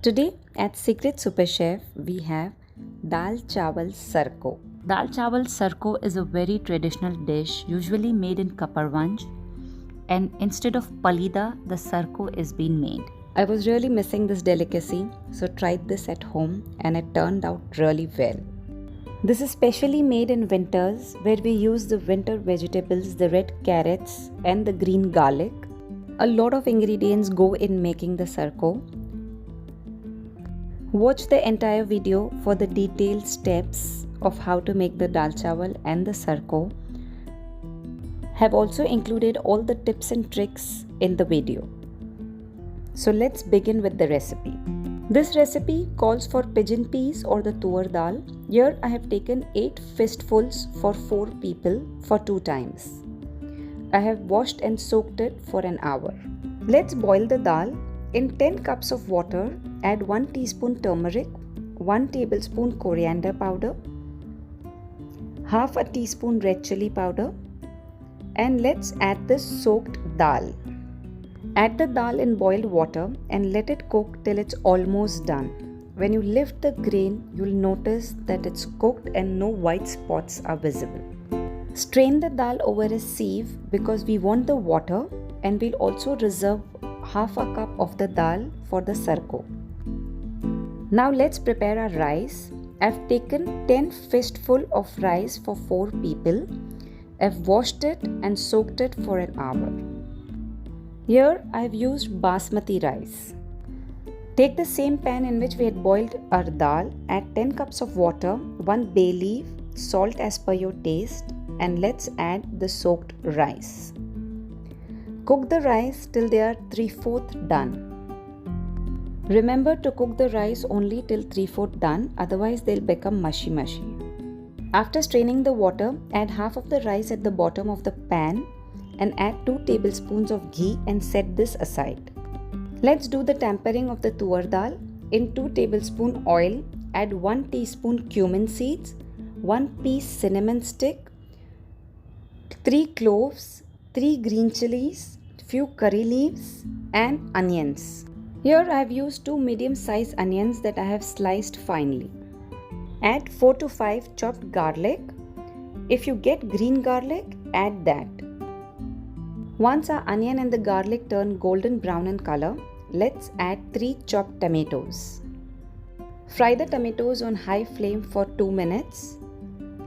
Today at Secret Super Chef we have Dal Chawal Sarko. Dal Chawal Sarko is a very traditional dish usually made in Kaparwanj, and instead of palida the sarko is being made. I was really missing this delicacy, so tried this at home and it turned out really well. This is specially made in winters where we use the winter vegetables, the red carrots and the green garlic. A lot of ingredients go in making the sarko. Watch the entire video for the detailed steps of how to make the dal chawal and the sarko. Have also included all the tips and tricks in the video. So let's begin with the recipe. This recipe calls for pigeon peas or the tuar dal. Here I have taken 8 fistfuls for 4 people for 2 times. I have washed and soaked it for an hour. Let's boil the dal. In 10 cups of water, add 1 teaspoon turmeric, 1 tablespoon coriander powder, half a teaspoon red chili powder, and let's add the soaked dal. Add the dal in boiled water and let it cook till it's almost done. When you lift the grain, you'll notice that it's cooked and no white spots are visible. Strain the dal over a sieve because we want the water, and we'll also reserve half a cup of the dal for the sarko. Now let's prepare our rice. I've taken 10 fistful of rice for 4 people. I've washed it and soaked it for an hour. Here I've used basmati rice. Take the same pan in which we had boiled our dal, add 10 cups of water, 1 bay leaf, salt as per your taste, and let's add the soaked rice. Cook the rice till they are 3/4 done. Remember to cook the rice only till 3/4 done, otherwise they'll become mushy. After straining the water, add half of the rice at the bottom of the pan and add 2 tablespoons of ghee and set this aside. Let's do the tempering of the tuar dal. In 2 tablespoon oil, add 1 teaspoon cumin seeds, 1 piece cinnamon stick, 3 cloves, 3 green chilies, few curry leaves and onions. Here I have used 2 medium-sized onions that I have sliced finely. Add 4 to 5 chopped garlic. If you get green garlic, add that. Once our onion and the garlic turn golden brown in color, let's add 3 chopped tomatoes. Fry the tomatoes on high flame for 2 minutes.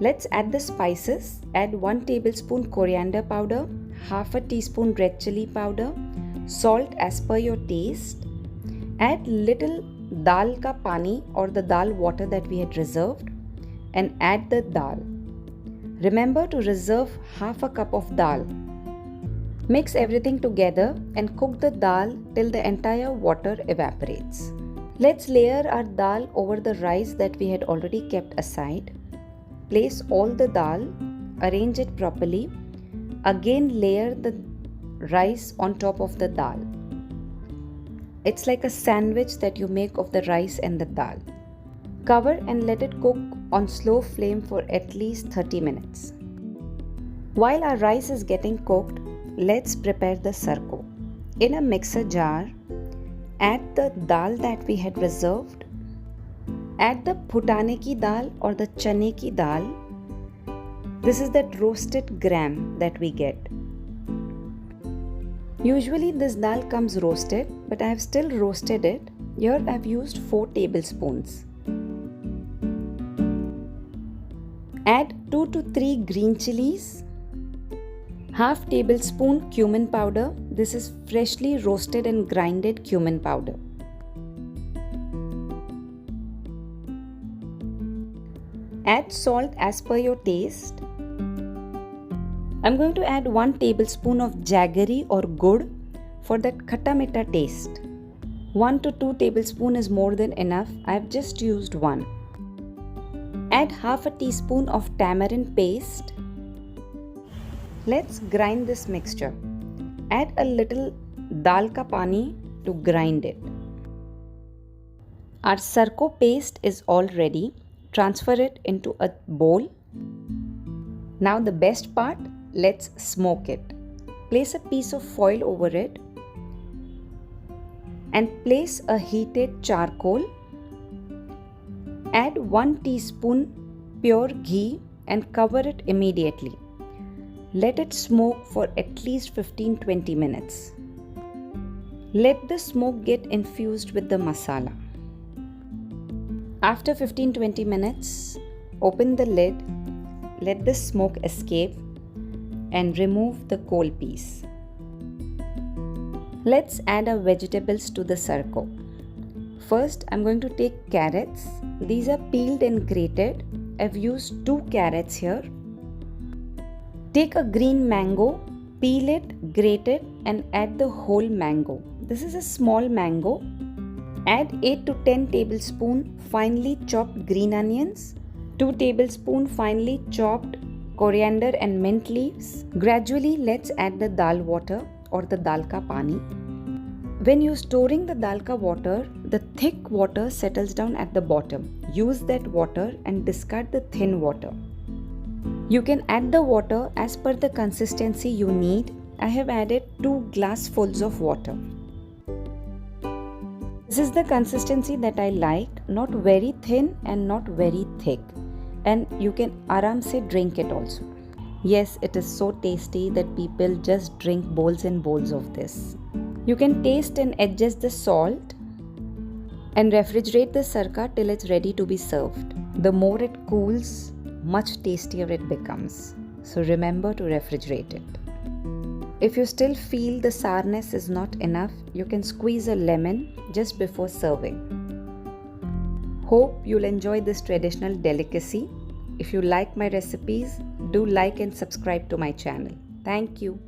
Let's add the spices. Add 1 tablespoon coriander powder, half a teaspoon red chili powder, salt as per your taste. Add little dal ka pani or the dal water that we had reserved and add the dal. Remember to reserve half a cup of dal. Mix everything together and cook the dal till the entire water evaporates. Let's layer our dal over the rice that we had already kept aside. Place all the dal, arrange it properly. Again layer the rice on top of the dal. It's like a sandwich that you make of the rice and the dal. Cover and let it cook on slow flame for at least 30 minutes. While our rice is getting cooked, let's prepare the sarko. In a mixer jar, add the dal that we had reserved. Add the phutane ki dal or the chane ki dal. This is that roasted gram that we get. Usually this dal comes roasted, but I have still roasted it. Here I have used 4 tablespoons. Add 2 to 3 green chilies. Half tablespoon cumin powder. This is freshly roasted and grinded cumin powder. Add salt as per your taste. I'm going to add 1 tablespoon of jaggery or gur for that khatta meetha taste. 1 to 2 tablespoon is more than enough. I have just used 1. Add half a teaspoon of tamarind paste. Let's grind this mixture. Add a little dal ka pani to grind it. Our sarko paste is all ready. Transfer it into a bowl. Now the best part, let's smoke it. Place a piece of foil over it. and place a heated charcoal. Add 1 teaspoon pure ghee and cover it immediately. Let it smoke for at least 15-20 minutes. Let the smoke get infused with the masala. After 15-20 minutes, open the lid, let the smoke escape and remove the coal piece. Let's add our vegetables to the sarko. First, I'm going to take carrots. These are peeled and grated. I've used 2 carrots here. Take a green mango, peel it, grate it and add the whole mango. This is a small mango. Add 8 to 10 tablespoons finely chopped green onions, 2 tablespoons finely chopped coriander and mint leaves. Gradually, let's add the dal water or the dal ka pani. When you're storing the dal ka water, the thick water settles down at the bottom. Use that water and discard the thin water. You can add the water as per the consistency you need. I have added 2 glassfuls of water. This is the consistency that I like, not very thin and not very thick. And you can aram se drink it also. Yes, it is so tasty that people just drink bowls and bowls of this. You can taste and adjust the salt and refrigerate the sarka till it's ready to be served. The more it cools, much tastier it becomes. So remember to refrigerate it. If you still feel the sourness is not enough, you can squeeze a lemon just before serving. Hope you'll enjoy this traditional delicacy. If you like my recipes, do like and subscribe to my channel. Thank you.